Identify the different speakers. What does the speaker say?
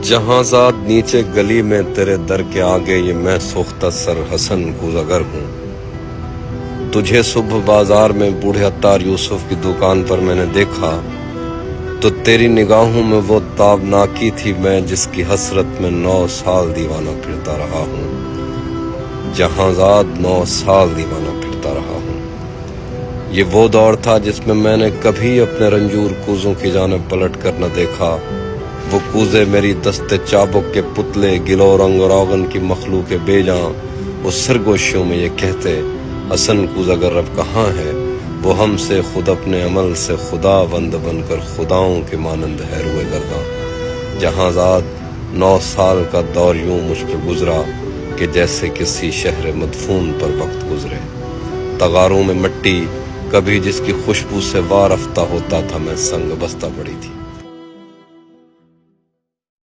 Speaker 1: جہاں زاد نیچے گلی میں تیرے در کے آگے یہ میں سوختہ سر حسن کوزگر ہوں. تجھے صبح بازار میں بوڑھے عطار یوسف کی دکان پر میں نے دیکھا تو تیری نگاہوں میں وہ تابناکی تھی میں جس کی حسرت میں 9 سال دیوانہ پھرتا رہا ہوں. جہاں زاد 9 سال دیوانہ پھرتا رہا ہوں. یہ وہ دور تھا جس میں نے کبھی اپنے رنجور کوزوں کی جانب پلٹ کر نہ دیکھا. وہ کوزے میری دست چابک کے پتلے گلو رنگ و روغن کی مخلوق بے جاں وہ سرگوشیوں میں یہ کہتے حسن کوزگر اب کہاں ہے. وہ ہم سے خود اپنے عمل سے خدا بند بن کر خداؤں کے مانند ہے روئے گرداں. جہاں زاد 9 سال کا دور یوں مجھ پہ گزرا کہ جیسے کسی شہر مدفون پر وقت گزرے. تغاروں میں مٹی کبھی جس کی خوشبو سے وارفتہ ہوتا تھا میں سنگ بستہ پڑی تھی.